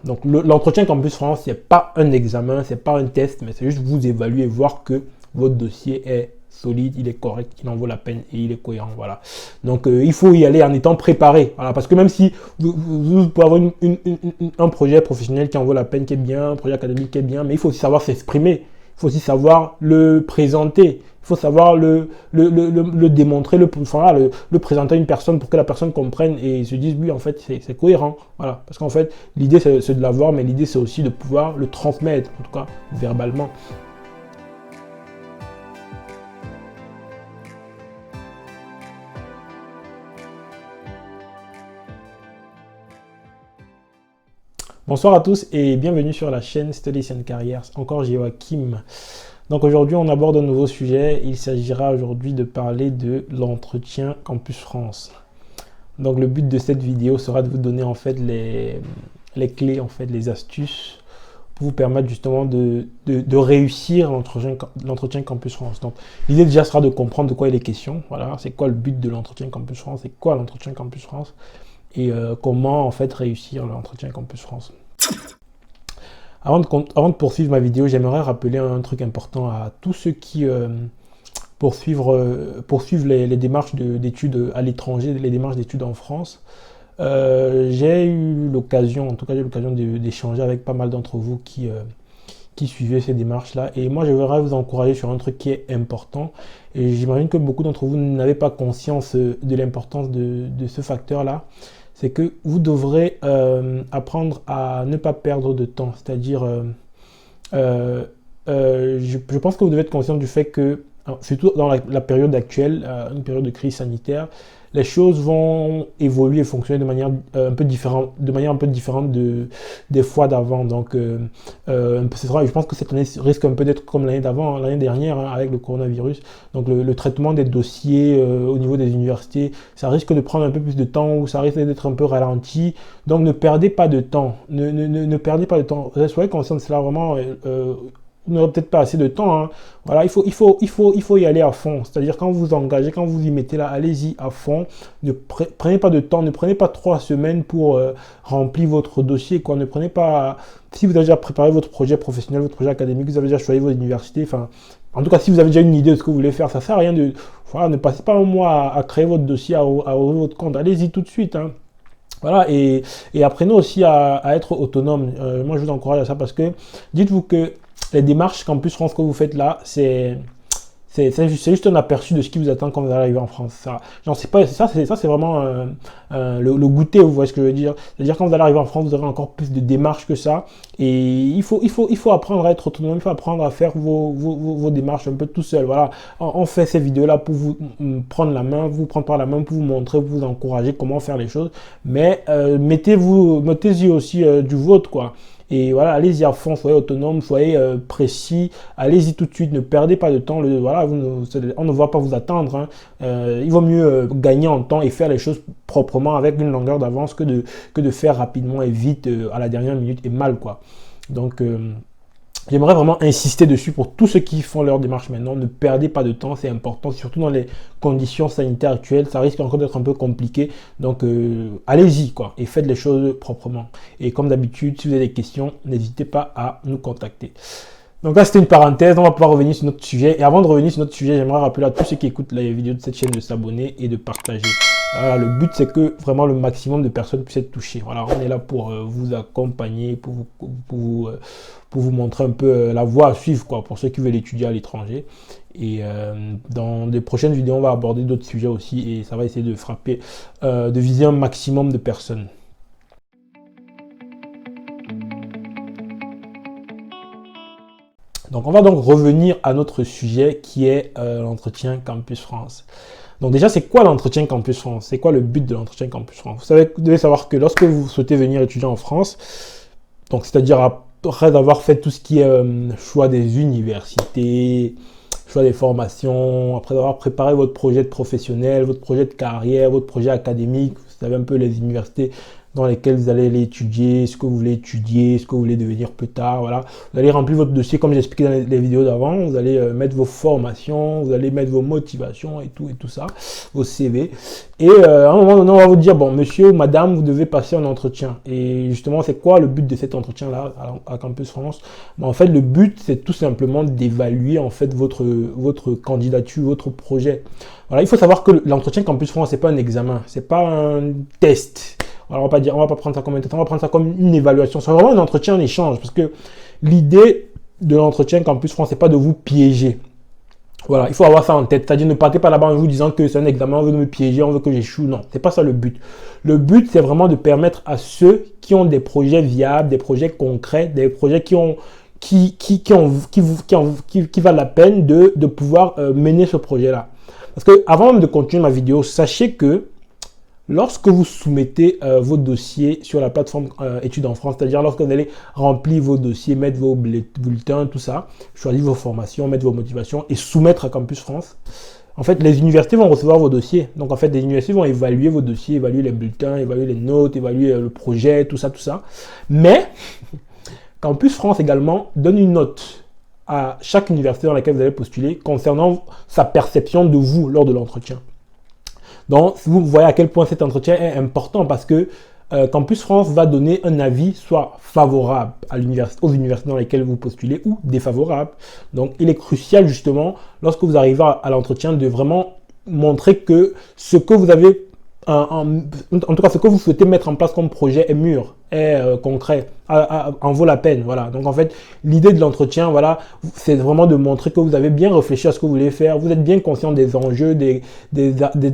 Donc l'entretien Campus France, c'est pas un examen, c'est pas un test, mais c'est juste vous évaluer, voir que votre dossier est solide, il est correct, il en vaut la peine et il est cohérent. Voilà. Donc il faut y aller en étant préparé. Voilà, parce que même si vous pouvez avoir un projet professionnel qui en vaut la peine, qui est bien, un projet académique qui est bien, mais il faut aussi savoir s'exprimer. Il faut aussi savoir le présenter. Il faut savoir le démontrer, le présenter à une personne pour que la personne comprenne et se dise, oui, en fait, c'est cohérent. Voilà. Parce qu'en fait, l'idée, c'est de l'avoir, mais l'idée, c'est aussi de pouvoir le transmettre, en tout cas, verbalement. Bonsoir à tous et bienvenue sur la chaîne Studies and Careers. Encore Joachim. Donc aujourd'hui, on aborde un nouveau sujet. Il s'agira aujourd'hui de parler de l'entretien Campus France. Donc le but de cette vidéo sera de vous donner en fait les clés, en fait, les astuces pour vous permettre justement de réussir l'entretien Campus France. Donc l'idée déjà sera de comprendre de quoi il est question. Voilà, c'est quoi le but de l'entretien Campus France, c'est quoi l'entretien Campus France et comment en fait réussir l'entretien Campus France. Avant de poursuivre ma vidéo, j'aimerais rappeler un truc important à tous ceux qui poursuivent les démarches d'études à l'étranger, les démarches d'études en France. J'ai eu l'occasion, en tout cas j'ai eu l'occasion d'échanger avec pas mal d'entre vous qui suivaient ces démarches-là. Et moi, je voudrais vous encourager sur un truc qui est important. Et j'imagine que beaucoup d'entre vous n'avez pas conscience de l'importance de ce facteur-là. C'est que vous devrez apprendre à ne pas perdre de temps. C'est-à-dire, je pense que vous devez être conscient du fait que, surtout dans la période actuelle, une période de crise sanitaire, les choses vont évoluer et fonctionner de manière un peu différente, des fois d'avant. Donc, je pense que cette année risque un peu d'être comme l'année d'avant, l'année dernière, hein, avec le coronavirus. Donc, le traitement des dossiers au niveau des universités, ça risque de prendre un peu plus de temps ou ça risque d'être un peu ralenti. Donc, ne perdez pas de temps. Ne perdez pas de temps. Soyez conscient de cela vraiment. Vous n'aurez peut-être pas assez de temps. Hein. Voilà, il faut y aller à fond. C'est-à-dire quand vous vous engagez, quand vous y mettez là, allez-y à fond. Ne prenez pas de temps, ne prenez pas 3 semaines pour remplir votre dossier. Quoi. Ne prenez pas. Si vous avez déjà préparé votre projet professionnel, votre projet académique, vous avez déjà choisi votre université. Enfin, en tout cas, si vous avez déjà une idée de ce que vous voulez faire, ça ne sert à rien de. Voilà, ne passez pas un mois à créer votre dossier, à ouvrir votre compte. Allez-y tout de suite. Hein. Voilà, et apprenez aussi à être autonome. Moi, je vous encourage à ça parce que dites-vous que les démarches Campus France que vous faites là, c'est juste un aperçu de ce qui vous attend quand vous allez arriver en France. Ça, c'est vraiment le goûter, vous voyez ce que je veux dire. C'est-à-dire quand vous allez arriver en France, vous aurez encore plus de démarches que ça. Et il faut apprendre à être autonome, il faut apprendre à faire vos démarches un peu tout seul. Voilà, on fait ces vidéos-là pour vous prendre la main, vous prendre par la main, pour vous montrer, vous encourager comment faire les choses. Mais mettez-y aussi du vôtre, quoi. Et voilà, allez-y à fond, soyez autonome, soyez précis, allez-y tout de suite, ne perdez pas de temps. Voilà, on ne va pas vous attendre. Hein. Il vaut mieux gagner en temps et faire les choses proprement avec une longueur d'avance que de faire rapidement et vite à la dernière minute et mal, quoi. Donc, j'aimerais vraiment insister dessus pour tous ceux qui font leur démarche maintenant. Ne perdez pas de temps, c'est important, surtout dans les conditions sanitaires actuelles. Ça risque encore d'être un peu compliqué. Donc, allez-y, quoi, et faites les choses proprement. Et comme d'habitude, si vous avez des questions, n'hésitez pas à nous contacter. Donc là, c'était une parenthèse. On va pouvoir revenir sur notre sujet. Et avant de revenir sur notre sujet, j'aimerais rappeler à tous ceux qui écoutent les vidéos de cette chaîne de s'abonner et de partager. Voilà, le but, c'est que vraiment le maximum de personnes puissent être touchées. Voilà, on est là pour vous accompagner, pour vous montrer un peu la voie à suivre, quoi, pour ceux qui veulent étudier à l'étranger. Et dans des prochaines vidéos, on va aborder d'autres sujets aussi et ça va essayer de frapper, de viser un maximum de personnes. Donc, on va donc revenir à notre sujet qui est l'entretien Campus France. Donc déjà, c'est quoi l'entretien Campus France? C'est quoi le but de l'entretien Campus France? Vous devez savoir que lorsque vous souhaitez venir étudier en France, donc c'est-à-dire après d'avoir fait tout ce qui est choix des universités, choix des formations, après avoir préparé votre projet de professionnel, votre projet de carrière, votre projet académique, vous savez un peu les universités dans lesquels vous allez aller étudier ce que vous voulez étudier, ce que vous voulez devenir plus tard. Voilà. Vous allez remplir votre dossier comme j'ai expliqué dans les vidéos d'avant. Vous allez mettre vos formations, vous allez mettre vos motivations et tout ça, vos CV. Et à un moment donné, on va vous dire, bon, monsieur ou madame, vous devez passer un entretien. Et justement, c'est quoi le but de cet entretien-là à Campus France? Ben, en fait, le but, c'est tout simplement d'évaluer en fait votre candidature, votre projet. Voilà, il faut savoir que l'entretien Campus France, c'est pas un examen, c'est pas un test. Alors, on va pas prendre ça comme un test, on va prendre ça comme une évaluation. C'est vraiment un entretien, un échange, parce que l'idée de l'entretien Campus France, c'est pas de vous piéger. Voilà, il faut avoir ça en tête. C'est-à-dire, ne partez pas là-bas en vous disant que c'est un examen, on veut me piéger, on veut que j'échoue. Non, c'est pas ça le but. Le but, c'est vraiment de permettre à ceux qui ont des projets viables, des projets concrets, des projets qui valent la peine de pouvoir mener ce projet-là. Parce que avant même de continuer ma vidéo, sachez que lorsque vous soumettez vos dossiers sur la plateforme Études en France, c'est-à-dire lorsque vous allez remplir vos dossiers, mettre vos bulletins, tout ça, choisir vos formations, mettre vos motivations et soumettre à Campus France, en fait, les universités vont recevoir vos dossiers. Donc, en fait, les universités vont évaluer vos dossiers, évaluer les bulletins, évaluer les notes, évaluer le projet, tout ça, tout ça. Mais, Campus France également donne une note à chaque université dans laquelle vous allez postuler concernant sa perception de vous lors de l'entretien. Donc, vous voyez à quel point cet entretien est important parce que Campus France va donner un avis soit favorable aux universités dans lesquelles vous postulez ou défavorable. Donc, il est crucial justement, lorsque vous arrivez à l'entretien, de vraiment montrer que ce que vous avez, en tout cas ce que vous souhaitez mettre en place comme projet est mûr, est concret, en vaut la peine. Voilà. Donc en fait, l'idée de l'entretien, voilà, c'est vraiment de montrer que vous avez bien réfléchi à ce que vous voulez faire, vous êtes bien conscient des enjeux, des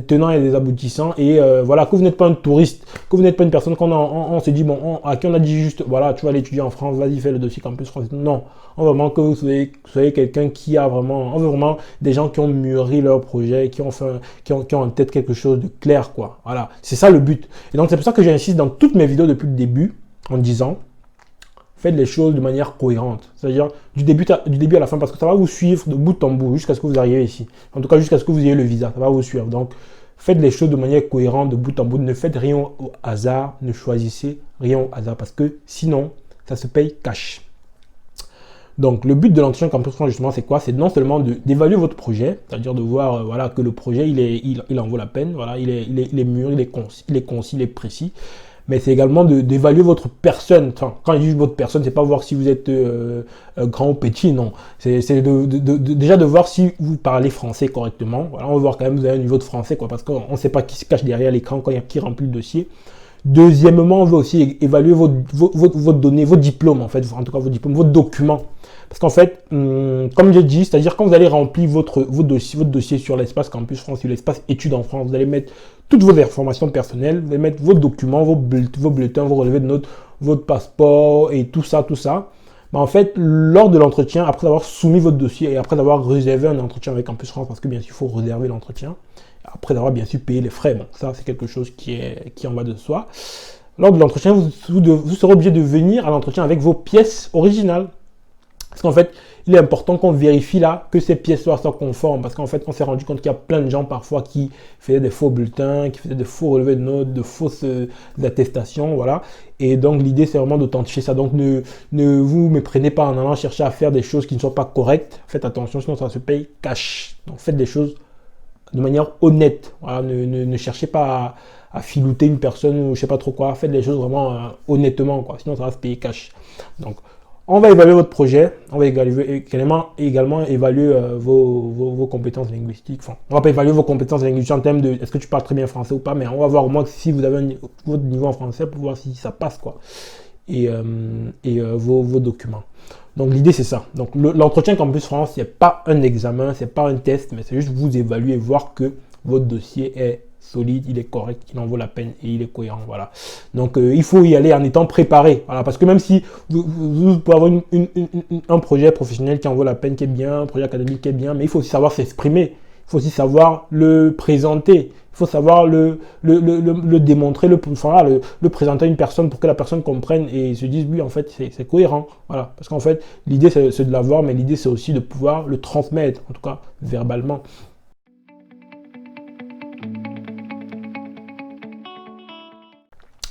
tenants et des aboutissants, et voilà, que vous n'êtes pas un touriste, que vous n'êtes pas une personne on se dit, bon, à qui on a dit juste, voilà, tu vas aller étudier en France, vas-y, fais le dossier Campus France. Non, on veut vraiment que vous soyez quelqu'un qui a vraiment, on veut vraiment des gens qui ont mûri leur projet, qui ont en tête quelque chose de clair, quoi. Voilà, c'est ça le but. Et donc c'est pour ça que j'insiste dans toutes mes vidéos depuis le début, en disant, faites les choses de manière cohérente. C'est-à-dire du début à la fin, parce que ça va vous suivre de bout en bout jusqu'à ce que vous arriviez ici. En tout cas, jusqu'à ce que vous ayez le visa, ça va vous suivre. Donc, faites les choses de manière cohérente de bout en bout. Ne faites rien au hasard, ne choisissez rien au hasard, parce que sinon, ça se paye cash. Donc, le but de l'entretien Campus France, justement, c'est quoi? C'est non seulement d'évaluer votre projet, c'est-à-dire de voir voilà, que le projet, il en vaut la peine, voilà, il est mûr, il est concis, il est précis. Mais c'est également d'évaluer votre personne. Enfin, quand je dis votre personne, c'est pas voir si vous êtes grand ou petit, non. C'est déjà de voir si vous parlez français correctement. Voilà, on va voir quand même vous avez un niveau de français, quoi, parce qu'on ne sait pas qui se cache derrière l'écran quand il y a qui remplit le dossier. Deuxièmement, on veut aussi évaluer vos données, vos diplômes, en fait, en tout cas vos diplômes, vos documents. Parce qu'en fait, comme j'ai dit, c'est-à-dire quand vous allez remplir votre dossier sur l'espace Campus France, sur l'espace études en France, vous allez mettre toutes vos informations personnelles, vous allez mettre vos documents, vos bulletins, vos relevés de notes, votre passeport et tout ça, tout ça. Mais en fait, lors de l'entretien, après avoir soumis votre dossier et après avoir réservé un entretien avec Campus France, parce que bien sûr, il faut réserver l'entretien, après avoir bien sûr payé les frais, bon, ça c'est quelque chose qui en va de soi. Lors de l'entretien, vous serez obligé de venir à l'entretien avec vos pièces originales. Parce qu'en fait, il est important qu'on vérifie là que ces pièces-là soient conformes. Parce qu'en fait, on s'est rendu compte qu'il y a plein de gens parfois qui faisaient des faux bulletins, qui faisaient des faux relevés de notes, de fausses attestations, voilà. Et donc, l'idée, c'est vraiment d'authentifier ça. Donc, ne vous méprenez pas en allant chercher à faire des choses qui ne sont pas correctes. Faites attention, sinon ça se paye cash. Donc, faites des choses de manière honnête. Voilà, ne cherchez pas à filouter une personne ou je sais pas trop quoi. Faites les choses vraiment honnêtement, quoi. Sinon, ça va se payer cash. Donc, on va évaluer votre projet, on va également évaluer vos compétences linguistiques. Enfin, on va pas évaluer vos compétences linguistiques en termes de est-ce que tu parles très bien français ou pas, mais on va voir au moins si vous avez votre niveau en français pour voir si ça passe, quoi. Et vos documents. Donc l'idée c'est ça. Donc l'entretien Campus France, c'est pas un examen, c'est pas un test, mais c'est juste vous évaluer et voir que votre dossier est solide, il est correct, il en vaut la peine et il est cohérent, voilà. Donc il faut y aller en étant préparé, voilà, parce que même si vous pouvez avoir un projet professionnel qui en vaut la peine, qui est bien, un projet académique qui est bien, mais il faut aussi savoir s'exprimer, il faut aussi savoir le présenter, il faut savoir le démontrer, le présenter à une personne pour que la personne comprenne et se dise oui en fait c'est cohérent, voilà, parce qu'en fait l'idée c'est de l'avoir, mais l'idée c'est aussi de pouvoir le transmettre, en tout cas verbalement.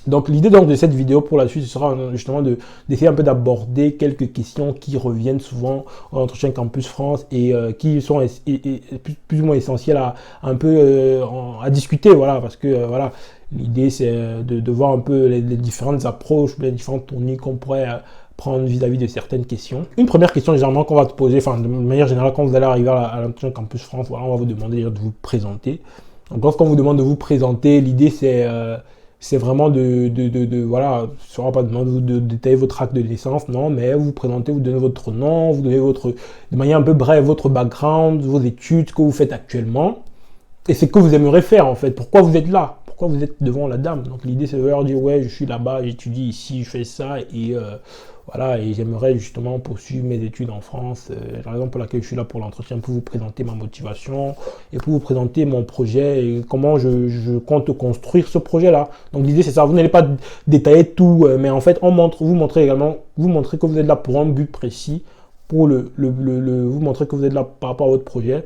Donc l'idée donc de cette vidéo pour la suite, ce sera justement d'essayer un peu d'aborder quelques questions qui reviennent souvent en entretien Campus France et qui sont plus ou moins essentielles à un peu à discuter, voilà, parce que voilà, l'idée c'est de voir un peu les différentes approches, les différentes tournées qu'on pourrait prendre vis-à-vis de certaines questions. Une première question généralement qu'on va te poser, enfin de manière générale quand vous allez arriver à l'entretien Campus France, voilà, on va vous demander de vous présenter. Donc lorsqu'on vous demande de vous présenter, l'idée c'est vraiment voilà, ce ne sera pas de détailler votre acte de naissance, non, mais vous présentez, vous donnez votre nom, vous donnez de manière un peu brève, votre background, vos études, ce que vous faites actuellement, et ce que vous aimeriez faire en fait, pourquoi vous êtes là, pourquoi vous êtes devant la dame. Donc l'idée c'est de leur dire, ouais, je suis là-bas, j'étudie ici, je fais ça, et voilà, et j'aimerais justement poursuivre mes études en France. La raison pour laquelle je suis là pour l'entretien, pour vous présenter ma motivation et pour vous présenter mon projet et comment je compte construire ce projet-là. Donc l'idée c'est ça, vous n'allez pas détailler tout, mais en fait vous montrez que vous êtes là pour un but précis, pour vous montrer que vous êtes là par rapport à votre projet.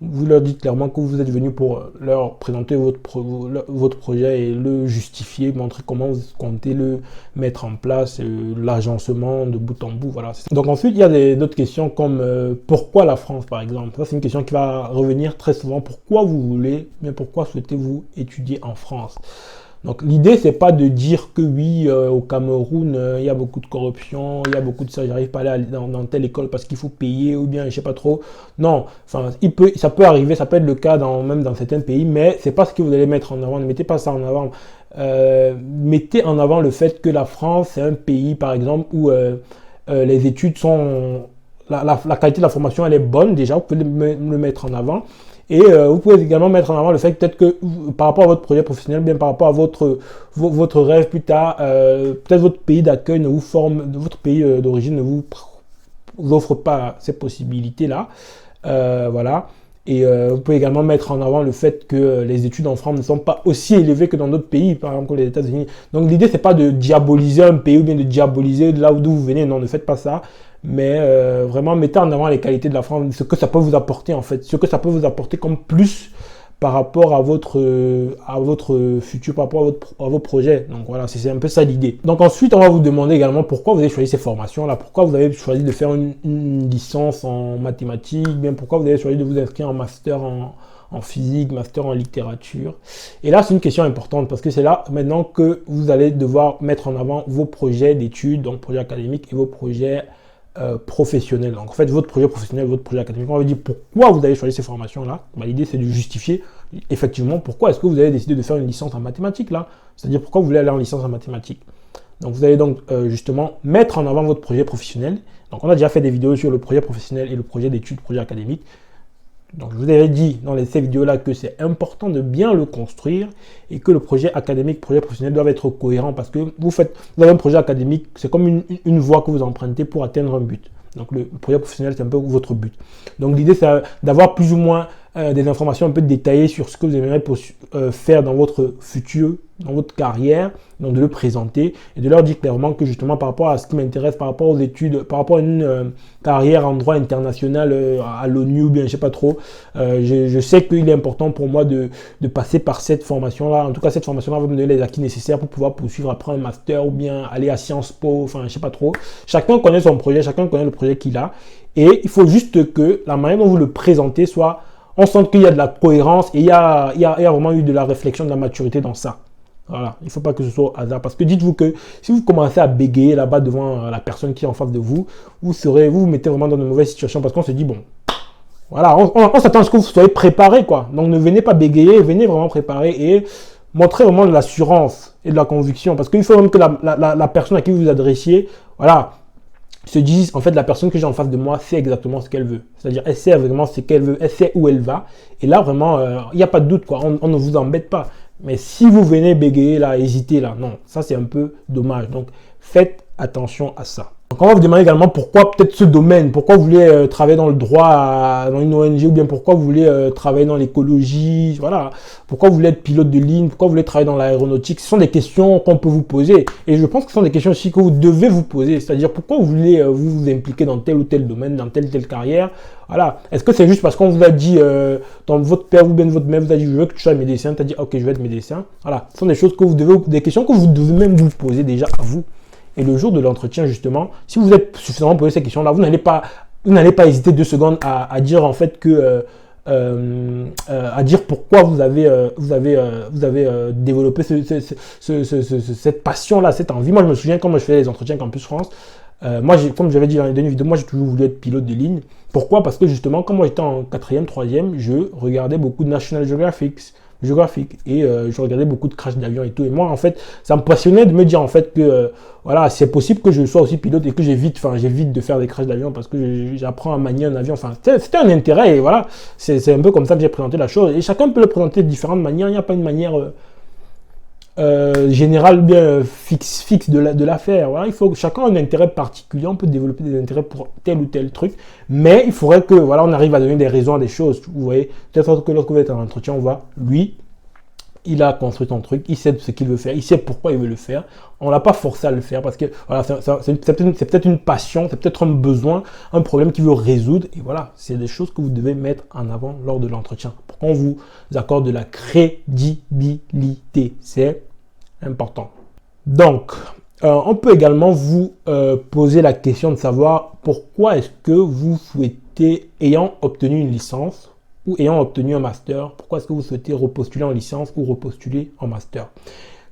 Vous leur dites clairement que vous êtes venu pour leur présenter votre projet et le justifier, montrer comment vous comptez le mettre en place, l'agencement de bout en bout. Voilà. Donc ensuite, il y a d'autres questions comme pourquoi la France, par exemple. Ça, c'est une question qui va revenir très souvent. Pourquoi vous voulez, mais pourquoi souhaitez-vous étudier en France? Donc l'idée, c'est pas de dire que oui, au Cameroun, il y a beaucoup de corruption, il y a beaucoup de ça, j'arrive pas à aller dans telle école parce qu'il faut payer ou bien je sais pas trop. Non, enfin, ça peut arriver, ça peut être le cas même dans certains pays, mais c'est pas ce que vous allez mettre en avant. Ne mettez pas ça en avant. Mettez en avant le fait que la France, c'est un pays, par exemple, où les études sont... La qualité de la formation, elle est bonne déjà, vous pouvez le mettre en avant. Et vous pouvez également mettre en avant le fait peut-être que par rapport à votre projet professionnel, bien par rapport à votre rêve plus tard, peut-être votre pays d'accueil ne vous forme, votre pays d'origine ne vous offre pas ces possibilités-là. Voilà. Et vous pouvez également mettre en avant le fait que les études en France ne sont pas aussi élevées que dans d'autres pays, par exemple les États-Unis. Donc l'idée, c'est pas de diaboliser un pays ou bien de diaboliser là d'où vous venez. Non, ne faites pas ça. Mais vraiment, mettez en avant les qualités de la France, ce que ça peut vous apporter en fait, ce que ça peut vous apporter comme plus par rapport à votre futur, par rapport à vos projets. Donc voilà, c'est un peu ça l'idée. Donc ensuite, on va vous demander également pourquoi vous avez choisi ces formations-là, pourquoi vous avez choisi de faire une licence en mathématiques, bien pourquoi vous avez choisi de vous inscrire en master en physique, master en littérature. Et là, c'est une question importante parce que c'est là maintenant que vous allez devoir mettre en avant vos projets d'études, donc projets académiques et vos projets professionnel. Donc en fait, votre projet professionnel, votre projet académique, on va dire pourquoi vous avez choisi ces formations-là. L'idée, c'est de justifier effectivement pourquoi est-ce que vous avez décidé de faire une licence en mathématiques là. C'est-à-dire pourquoi vous voulez aller en licence en mathématiques. Donc vous allez donc justement mettre en avant votre projet professionnel. Donc on a déjà fait des vidéos sur le projet professionnel et le projet d'études, projet académique. Donc, je vous avais dit dans ces vidéos-là que c'est important de bien le construire et que le projet académique, projet professionnel doivent être cohérents parce que vous avez un projet académique, c'est comme une voie que vous empruntez pour atteindre un but. Donc, le projet professionnel, c'est un peu votre but. Donc, l'idée, c'est d'avoir plus ou moins des informations un peu détaillées sur ce que vous aimeriez faire dans votre futur, dans votre carrière, donc de le présenter et de leur dire clairement que justement par rapport à ce qui m'intéresse, par rapport aux études, par rapport à une carrière en droit international à l'ONU ou bien je sais pas trop, je sais qu'il est important pour moi de passer par cette formation-là. En tout cas, cette formation-là va me donner les acquis nécessaires pour pouvoir poursuivre après un master ou bien aller à Sciences Po, enfin je sais pas trop. Chacun connaît son projet, chacun connaît le projet qu'il a et il faut juste que la manière dont vous le présentez soit... On sent qu'il y a de la cohérence et il y a vraiment eu de la réflexion, de la maturité dans ça. Voilà, il ne faut pas que ce soit au hasard. Parce que dites-vous que si vous commencez à bégayer là-bas devant la personne qui est en face de vous, vous mettez vraiment dans une mauvaise situation parce qu'on se dit, bon, voilà, on s'attend à ce que vous soyez préparé, quoi. Donc ne venez pas bégayer, venez vraiment préparer et montrer vraiment de l'assurance et de la conviction. Parce qu'il faut même que la personne à qui vous vous adressiez, voilà, se disent, en fait, la personne que j'ai en face de moi sait exactement ce qu'elle veut. C'est-à-dire, elle sait vraiment ce qu'elle veut, elle sait où elle va. Et là, vraiment, il n'y a pas de doute, quoi. On ne vous embête pas. Mais si vous venez bégayer là, hésiter là, non, ça c'est un peu dommage. Donc, faites attention à ça. Donc on va vous demander également pourquoi peut-être ce domaine, pourquoi vous voulez travailler dans le droit, dans une ONG, ou bien pourquoi vous voulez travailler dans l'écologie, voilà, pourquoi vous voulez être pilote de ligne, pourquoi vous voulez travailler dans l'aéronautique. Ce sont des questions qu'on peut vous poser, et je pense que ce sont des questions aussi que vous devez vous poser, c'est-à-dire pourquoi vous voulez vous impliquer dans tel ou tel domaine, dans telle carrière. Voilà. Est-ce que c'est juste parce qu'on vous a dit, dans votre père ou bien votre mère vous a dit, je veux que tu sois médecin, tu as dit, ok, je vais être médecin. Voilà. Ce sont des choses que vous devez, des questions que vous devez même vous poser déjà à vous. Et le jour de l'entretien, justement, si vous êtes suffisamment posé ces questions-là, vous n'allez pas hésiter 2 secondes à dire en fait que, à dire pourquoi vous avez développé cette passion-là, cette envie. Moi, je me souviens quand moi je faisais les entretiens Campus France, moi, comme j'avais dit dans les dernières vidéos, moi j'ai toujours voulu être pilote de ligne. Pourquoi? Parce que justement, quand moi j'étais en 4e, 3e, je regardais beaucoup de National Geographic et je regardais beaucoup de crash d'avion et tout. Et moi, en fait, ça me passionnait de me dire en fait que voilà, c'est possible que je sois aussi pilote et que j'évite de faire des crashs d'avion parce que j'apprends à manier un avion. Enfin, c'était un intérêt et voilà, c'est un peu comme ça que j'ai présenté la chose. Et chacun peut le présenter de différentes manières. Il n'y a pas une manière général bien fixe de l'affaire. Voilà, il faut que chacun ait un intérêt particulier. On peut développer des intérêts pour tel ou tel truc, mais il faudrait que voilà, on arrive à donner des raisons à des choses. Vous voyez, peut-être que lorsque vous êtes en entretien, on voit lui, il a construit son truc, il sait ce qu'il veut faire, il sait pourquoi il veut le faire. On l'a pas forcé à le faire parce que voilà, c'est peut-être une passion, c'est peut-être un besoin, un problème qu'il veut résoudre. Et voilà, c'est des choses que vous devez mettre en avant lors de l'entretien pour qu'on vous accorde de la crédibilité. C'est important. Donc, on peut également vous poser la question de savoir pourquoi est-ce que vous souhaitez, ayant obtenu une licence, ou ayant obtenu un master, pourquoi est-ce que vous souhaitez repostuler en licence ou repostuler en master?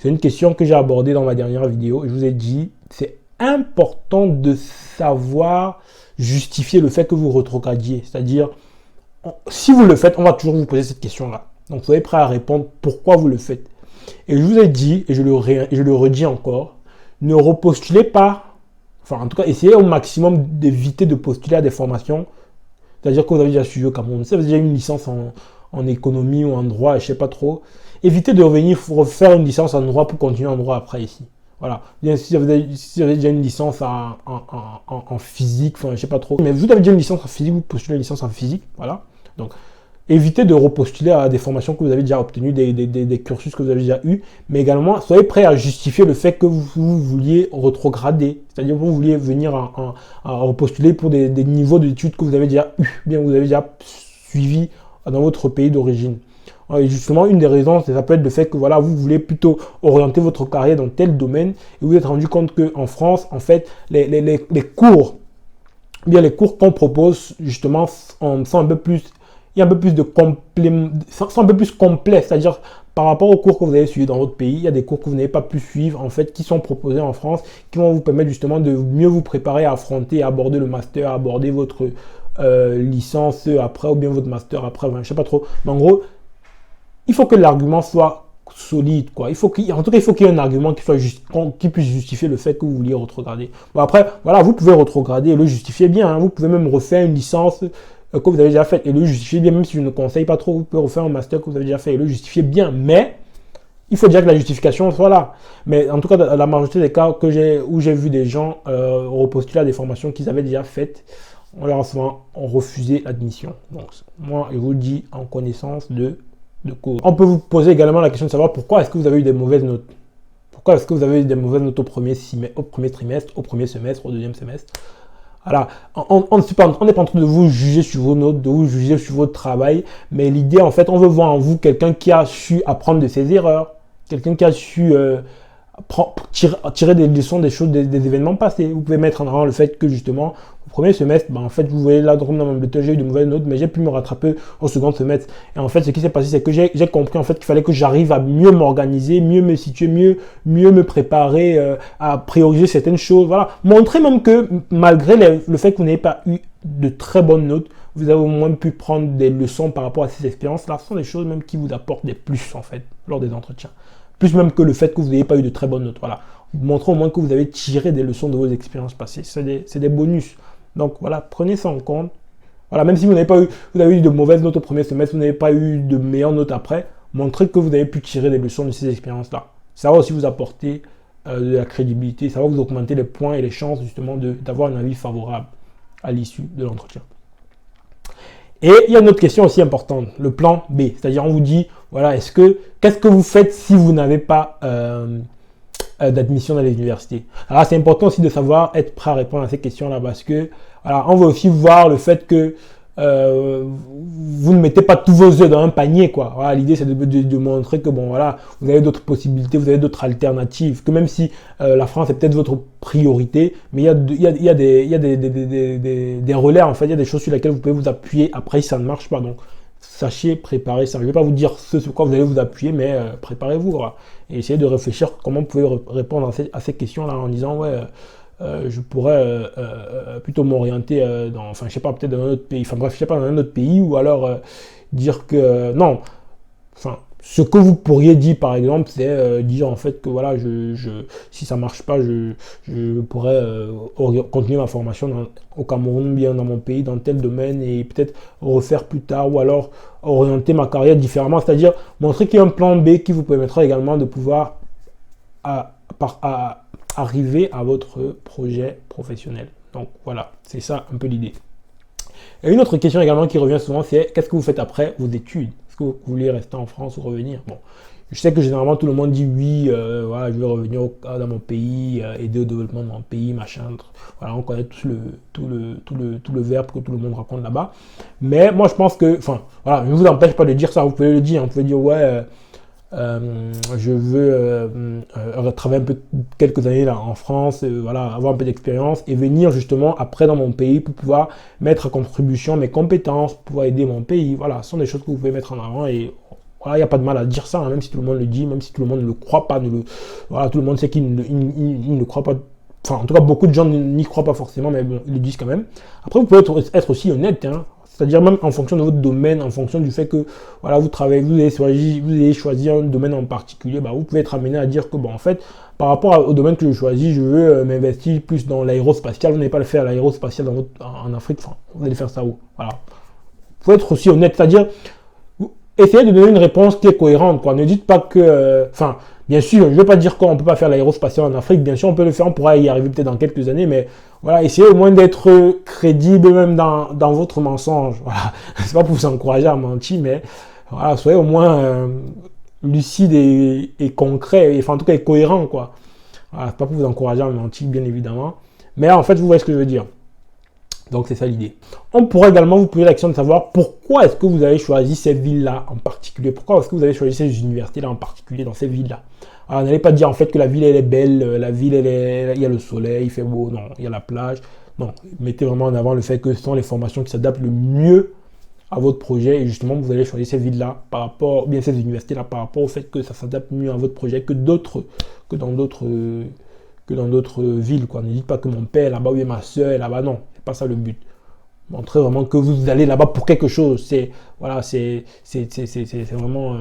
C'est une question que j'ai abordée dans ma dernière vidéo. Je vous ai dit, c'est important de savoir justifier le fait que vous rétrogradiez. C'est-à-dire, si vous le faites, on va toujours vous poser cette question-là. Donc, soyez prêt à répondre pourquoi vous le faites. Et je vous ai dit, et je le redis encore, ne repostulez pas, enfin en tout cas, essayez au maximum d'éviter de postuler à des formations. C'est-à-dire que vous avez déjà suivi au Cameroun, si vous avez déjà une licence en économie ou en droit, je ne sais pas trop, évitez de revenir refaire une licence en droit pour continuer en droit après ici. Voilà. Bien, si vous avez déjà une licence en physique, enfin je ne sais pas trop, mais vous avez déjà une licence en physique, vous postulez une licence en physique, voilà. Donc, évitez de repostuler à des formations que vous avez déjà obtenues, des cursus que vous avez déjà eus, mais également, soyez prêts à justifier le fait que vous vouliez rétrograder, c'est-à-dire que vous vouliez venir à repostuler pour des niveaux d'études que vous avez déjà eus, bien vous avez déjà suivi dans votre pays d'origine. Et justement, une des raisons, ça peut être le fait que voilà, vous voulez plutôt orienter votre carrière dans tel domaine, et vous vous êtes rendu compte qu'en France, en fait, les cours qu'on propose, justement, sont un peu plus... Il y a un peu plus de complément, c'est un peu plus complet, c'est-à-dire par rapport aux cours que vous avez suivis dans votre pays, il y a des cours que vous n'avez pas pu suivre, en fait, qui sont proposés en France, qui vont vous permettre justement de mieux vous préparer à affronter, à aborder le master, à aborder votre licence après, ou bien votre master après, enfin, je ne sais pas trop. Mais en gros, il faut que l'argument soit solide, quoi. En tout cas, il faut qu'il y ait un argument qui puisse justifier le fait que vous vouliez rétrograder. Bon, après, voilà, vous pouvez rétrograder et le justifier bien, hein. Vous pouvez même refaire une licence que vous avez déjà fait et le justifier bien, même si je ne conseille pas trop, vous pouvez refaire un master que vous avez déjà fait et le justifier bien, mais il faut dire que la justification soit là. Mais en tout cas, dans la majorité des cas où j'ai vu des gens repostuler à des formations qu'ils avaient déjà faites, on leur a souvent refusé l'admission. Donc, moi, je vous le dis en connaissance de cause. On peut vous poser également la question de savoir pourquoi est-ce que vous avez eu des mauvaises notes. Pourquoi est-ce que vous avez eu des mauvaises notes au premier trimestre, au premier semestre, au deuxième semestre. Voilà, on n'est pas en train de vous juger sur vos notes, de vous juger sur votre travail, mais l'idée, en fait, on veut voir en vous quelqu'un qui a su apprendre de ses erreurs, quelqu'un qui a su tirer des leçons des choses, des événements passés. Vous pouvez mettre en avant le fait que, justement, au premier semestre, en fait, vous voyez là, dans mon bulletin, j'ai eu de mauvaises notes, mais j'ai pu me rattraper au second semestre. Et en fait, ce qui s'est passé, c'est que j'ai compris, en fait, qu'il fallait que j'arrive à mieux m'organiser, mieux me situer, mieux me préparer, à prioriser certaines choses. Voilà. Montrer même que, malgré le fait que vous n'ayez pas eu de très bonnes notes, vous avez au moins pu prendre des leçons par rapport à ces expériences-là. Ce sont des choses même qui vous apportent des plus, en fait, lors des entretiens. Plus même que le fait que vous n'ayez pas eu de très bonnes notes. Voilà. Montrez au moins que vous avez tiré des leçons de vos expériences passées. C'est des bonus. Donc voilà, prenez ça en compte. Voilà, même si vous avez eu de mauvaises notes au premier semestre, vous n'avez pas eu de meilleures notes après, montrez que vous avez pu tirer des leçons de ces expériences-là. Ça va aussi vous apporter de la crédibilité, ça va vous augmenter les points et les chances justement d'avoir un avis favorable à l'issue de l'entretien. Et il y a une autre question aussi importante, le plan B, c'est-à-dire on vous dit, voilà, qu'est-ce que vous faites si vous n'avez pas d'admission dans les universités. Alors c'est important aussi de savoir être prêt à répondre à ces questions-là parce que voilà, on veut aussi voir le fait que vous ne mettez pas tous vos œufs dans un panier, quoi. Voilà, l'idée c'est de montrer que bon voilà, vous avez d'autres possibilités, vous avez d'autres alternatives, que même si la France est peut-être votre priorité, mais il y a des relais en fait, il y a des choses sur lesquelles vous pouvez vous appuyer après si ça ne marche pas. Donc sachez préparer ça. Je ne vais pas vous dire ce sur quoi vous allez vous appuyer, mais préparez-vous. Voilà. Et essayez de réfléchir comment vous pouvez répondre à ces questions-là en disant ouais. Je pourrais plutôt m'orienter dans, enfin je sais pas, peut-être dans un autre pays, enfin bref, je sais pas, dans un autre pays, ou alors dire que non, enfin ce que vous pourriez dire par exemple, c'est dire en fait que voilà, si ça marche pas, je pourrais continuer ma formation au Cameroun, bien dans mon pays, dans tel domaine, et peut-être refaire plus tard, ou alors orienter ma carrière différemment, c'est-à-dire montrer qu'il y a un plan B qui vous permettra également de pouvoir arriver à votre projet professionnel. Donc voilà, c'est ça un peu l'idée. Et une autre question également qui revient souvent, c'est qu'est-ce que vous faites après vos études? Est-ce que vous voulez rester en France ou revenir? Bon, je sais que généralement tout le monde dit oui, voilà, je vais revenir dans mon pays, aider au développement de mon pays, machin. Voilà, on connaît tout le verbe que tout le monde raconte là-bas. Mais moi je pense que, enfin, voilà, je ne vous empêche pas de dire ça, vous pouvez le dire, vous pouvez dire ouais. Je veux travailler un peu quelques années là en France, voilà, avoir un peu d'expérience et venir justement après dans mon pays pour pouvoir mettre à contribution mes compétences, pour pouvoir aider mon pays. Voilà, ce sont des choses que vous pouvez mettre en avant et voilà, il n'y a pas de mal à dire ça, hein, même si tout le monde le dit, même si tout le monde ne le croit pas, voilà, tout le monde sait qu'il ne le croit pas. Enfin, en tout cas, beaucoup de gens n'y croient pas forcément, mais bon, ils le disent quand même. Après, vous pouvez être aussi honnête, hein. C'est-à-dire même en fonction de votre domaine, en fonction du fait que voilà, vous travaillez, vous avez choisi un domaine en particulier, bah, vous pouvez être amené à dire que bon, en fait, par rapport au domaine que je choisis, je veux m'investir plus dans l'aérospatial. Vous n'allez pas le faire l'aérospatial en Afrique, enfin, vous allez faire ça où? Voilà. Il faut être aussi honnête, c'est-à-dire essayez de donner une réponse qui est cohérente, quoi. Ne dites pas que, enfin, bien sûr, je ne veux pas dire qu'on ne peut pas faire l'aérospatial en Afrique, bien sûr, on peut le faire, on pourra y arriver peut-être dans quelques années, mais voilà, essayez au moins d'être crédible même dans votre mensonge. Voilà, c'est pas pour vous encourager à mentir, mais voilà, soyez au moins lucide et concret, enfin en tout cas cohérent, quoi. Voilà, c'est pas pour vous encourager à mentir, bien évidemment, mais en fait, vous voyez ce que je veux dire. Donc c'est ça l'idée. On pourrait également vous poser la question de savoir pourquoi est-ce que vous avez choisi ces villes-là en particulier. Pourquoi est-ce que vous avez choisi ces universités-là en particulier dans ces villes-là. Alors n'allez pas dire en fait que la ville elle est belle, la ville il y a le soleil, il fait beau, non, il y a la plage. Non, mettez vraiment en avant le fait que ce sont les formations qui s'adaptent le mieux à votre projet et justement vous allez choisir ces villes-là par rapport, bien ces universités-là par rapport au fait que ça s'adapte mieux à votre projet que dans d'autres villes, quoi. Ne dites pas que mon père est là-bas, oui, ma soeur est là-bas, non. Pas ça le but. Montrez vraiment que vous allez là-bas pour quelque chose. C'est voilà, c'est vraiment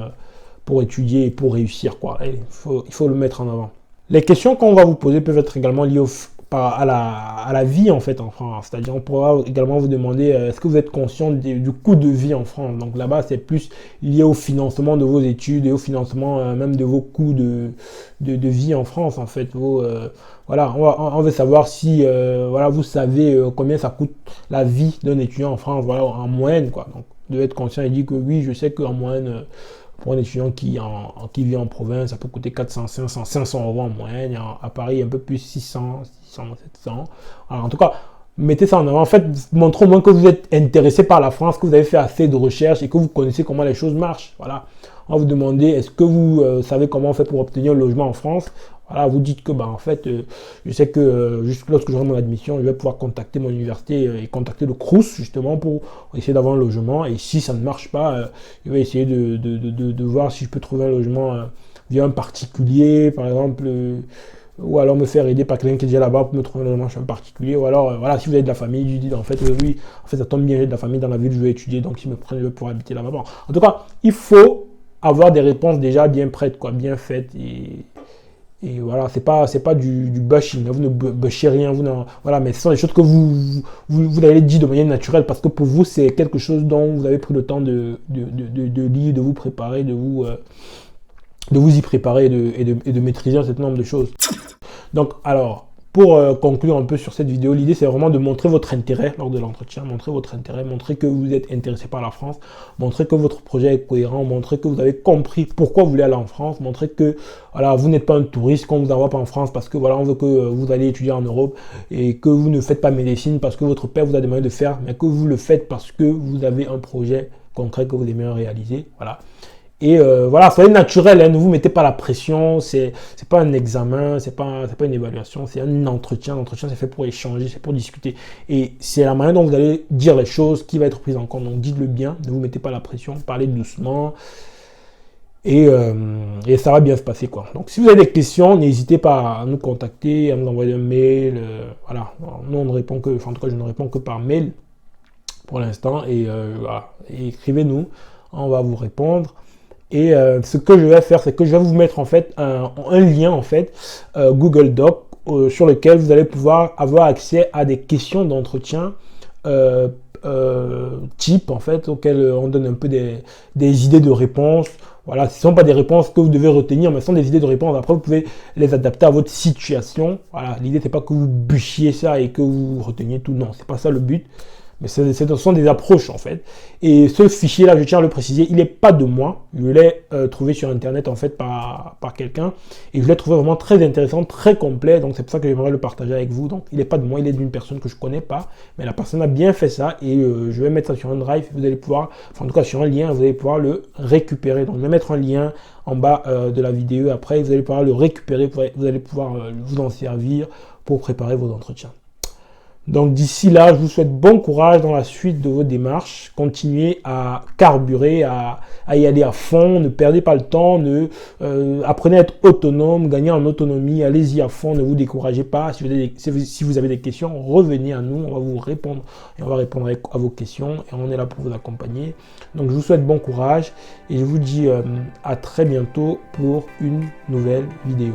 pour étudier et pour réussir, quoi. Il faut le mettre en avant. Les questions qu'on va vous poser peuvent être également liées à la vie en fait en France. C'est-à-dire on pourra également vous demander est-ce que vous êtes conscient du coût de vie en France. Donc là-bas c'est plus lié au financement de vos études et au financement même de vos coûts de vie en France en fait. Voilà, on veut savoir si voilà, vous savez combien ça coûte la vie d'un étudiant en France, voilà, en moyenne, quoi. Donc vous devez être conscient et dire que oui, je sais qu'en moyenne pour un étudiant qui vit en province, ça peut coûter 400, 500 euros en moyenne. À Paris, un peu plus 600, 700. Alors, en tout cas, mettez ça en avant. En fait, montrez au moins que vous êtes intéressé par la France, que vous avez fait assez de recherches et que vous connaissez comment les choses marchent. Voilà. On va vous demander, est-ce que vous savez comment on fait pour obtenir le logement en France? Voilà, vous dites que, bah, en fait, je sais que juste lorsque j'aurai mon admission, je vais pouvoir contacter mon université et contacter le Crous, justement, pour essayer d'avoir un logement. Et si ça ne marche pas, je vais essayer de voir si je peux trouver un logement via un particulier, par exemple, ou alors me faire aider par quelqu'un qui est déjà là-bas pour me trouver un logement chez un particulier. Ou alors, voilà, si vous avez de la famille, je dis, en fait, oui, en fait, ça tombe bien, j'ai de la famille dans la ville, je vais étudier, donc s'ils me prennent, je vais pouvoir habiter là-bas. Bon, en tout cas, il faut avoir des réponses déjà bien prêtes, quoi, bien faites et voilà, c'est pas du bashing, vous ne bushez rien, voilà, mais ce sont des choses que vous allez dire de manière naturelle parce que pour vous, c'est quelque chose dont vous avez pris le temps de lire, de vous préparer, de vous vous y préparer et de maîtriser un certain nombre de choses. Donc, alors, pour conclure un peu sur cette vidéo, l'idée c'est vraiment de montrer votre intérêt lors de l'entretien, montrer votre intérêt, montrer que vous êtes intéressé par la France, montrer que votre projet est cohérent, montrer que vous avez compris pourquoi vous voulez aller en France, montrer que voilà, vous n'êtes pas un touriste, qu'on ne vous envoie pas en France parce que voilà, on veut que vous allez étudier en Europe et que vous ne faites pas médecine parce que votre père vous a demandé de faire, mais que vous le faites parce que vous avez un projet concret que vous aimez réaliser. Voilà. Et voilà, soyez naturel, hein, ne vous mettez pas la pression, c'est pas un examen, c'est pas une évaluation, c'est un entretien. L'entretien, c'est fait pour échanger, c'est pour discuter. Et c'est la manière dont vous allez dire les choses qui va être prise en compte. Donc dites-le bien, ne vous mettez pas la pression, parlez doucement et ça va bien se passer, quoi. Donc si vous avez des questions, n'hésitez pas à nous contacter, à nous envoyer un mail. Voilà, nous on ne répond que, enfin, en tout cas je ne réponds que par mail pour l'instant. Et voilà, et écrivez-nous, on va vous répondre. Et ce que je vais faire, c'est que je vais vous mettre en fait un lien en fait Google Doc sur lequel vous allez pouvoir avoir accès à des questions d'entretien type en fait auxquelles on donne un peu des idées de réponses. Voilà, ce ne sont pas des réponses que vous devez retenir, mais ce sont des idées de réponses. Après, vous pouvez les adapter à votre situation. Voilà, l'idée c'est pas que vous bûchiez ça et que vous reteniez tout. Non, c'est pas ça le but. Mais ce sont des approches en fait. Et ce fichier-là, je tiens à le préciser, il n'est pas de moi. Je l'ai trouvé sur Internet en fait par quelqu'un. Et je l'ai trouvé vraiment très intéressant, très complet. Donc c'est pour ça que j'aimerais le partager avec vous. Donc il n'est pas de moi, il est d'une personne que je ne connais pas. Mais la personne a bien fait ça. Et je vais mettre ça sur un drive. Vous allez pouvoir, enfin en tout cas sur un lien, vous allez pouvoir le récupérer. Donc je vais mettre un lien en bas de la vidéo. Après, vous allez pouvoir le récupérer. Vous allez pouvoir vous en servir pour préparer vos entretiens. Donc d'ici là, je vous souhaite bon courage dans la suite de vos démarches. Continuez à carburer, à y aller à fond. Ne perdez pas le temps. Apprenez à être autonome, gagnez en autonomie. Allez-y à fond, ne vous découragez pas. Si vous avez des questions, revenez à nous. On va vous répondre et on va répondre à vos questions. Et on est là pour vous accompagner. Donc je vous souhaite bon courage et je vous dis à très bientôt pour une nouvelle vidéo.